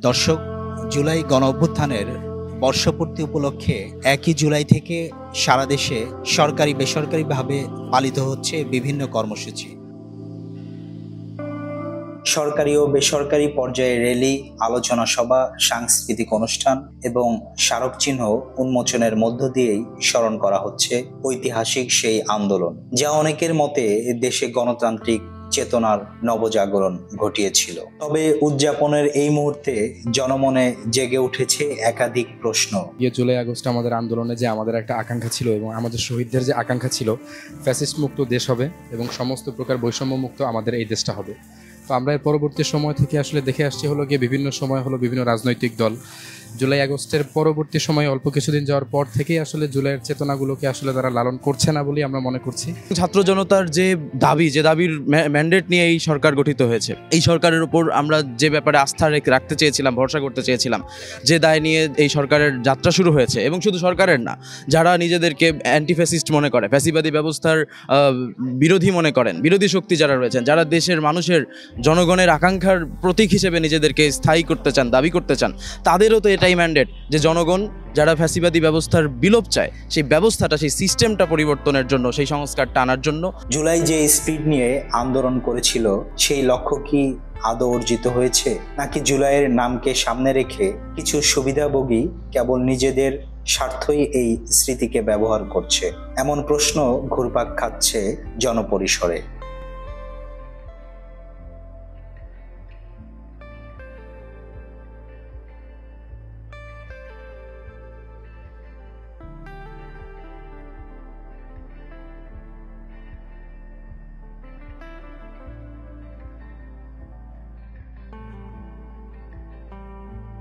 দর্শক, জুলাই গণঅভ্যুত্থানের বর্ষপূর্তি উপলক্ষে 1 জুলাই থেকে সারা দেশে সরকারি বেসরকারিভাবে পালিত হচ্ছে বিভিন্ন কর্মসূচি। সরকারি ও বেসরকারি পর্যায়ে র্যালি, আলোচনা সভা, সাংস্কৃতিক অনুষ্ঠান এবং স্মারকচিহ্ন উন্মোচনের মধ্য দিয়েই স্মরণ করা হচ্ছে ঐতিহাসিক সেই আন্দোলন, যা অনেকের মতে দেশে গণতান্ত্রিক চেতনার নবজাগরণ ঘটিয়েছিল। তবে উদযাপনের এই মুহূর্তে জনমনে জেগে উঠেছে একাধিক প্রশ্ন। জুলাই আগস্ট আমাদের আন্দোলনে যে আমাদের একটা আকাঙ্ক্ষা ছিল এবং আমাদের শহীদদের যে আকাঙ্ক্ষা ছিল, ফ্যাসিস্ট মুক্ত দেশ হবে এবং সমস্ত প্রকার বৈষম্য মুক্ত আমাদের এই দেশটা হবে। তো আমরা এর পরবর্তী সময় থেকে আসলে দেখে আসছি বিভিন্ন সময় বিভিন্ন রাজনৈতিক দল জুলাই আগস্টের পরবর্তী সময়ে অল্প কিছুদিন যাওয়ার পর থেকেই আসলে জুলাইয়ের চেতনাগুলোকে আসলে তারা লালন করছে না বলেই আমরা মনে করছি। ছাত্র জনতার যে দাবির ম্যান্ডেট নিয়ে এই সরকার গঠিত হয়েছে, এই সরকারের উপর আমরা যে ব্যাপারে আস্থা রাখতে চেয়েছিলাম, ভরসা করতে চেয়েছিলাম, যে দায় নিয়ে এই সরকারের যাত্রা শুরু হয়েছে, এবং শুধু সরকারের না, যারা নিজেদেরকে অ্যান্টিফ্যাসিস্ট মনে করে, ফ্যাসিবাদী ব্যবস্থার বিরোধী মনে করেন, বিরোধী শক্তি যারা রয়েছেন, যারা দেশের মানুষের জনগণের আকাঙ্ক্ষার প্রতীক হিসেবে নিজেদেরকে স্থায়ী করতে চান, দাবি করতে চান, তাদেরও তো এটাই ম্যান্ডেট যে জনগণ যারা ফ্যাসিবাদী ব্যবস্থার বিলোপ চায়, সেই ব্যবস্থাটা, সেই সিস্টেমটা পরিবর্তনের জন্য, সেই সংস্কারটা আনার জন্য। জুলাই যে স্পিড নিয়ে আন্দোলন করেছিল, সেই লক্ষ্য কি আদৌ অর্জিত হয়েছে, নাকি জুলাইয়ের নামকে সামনে রেখে কিছু সুবিধাভোগী কেবল নিজেদের স্বার্থই এই স্মৃতিকে ব্যবহার করছে? এমন প্রশ্ন ঘুরপাক খাচ্ছে জনপরিসরে।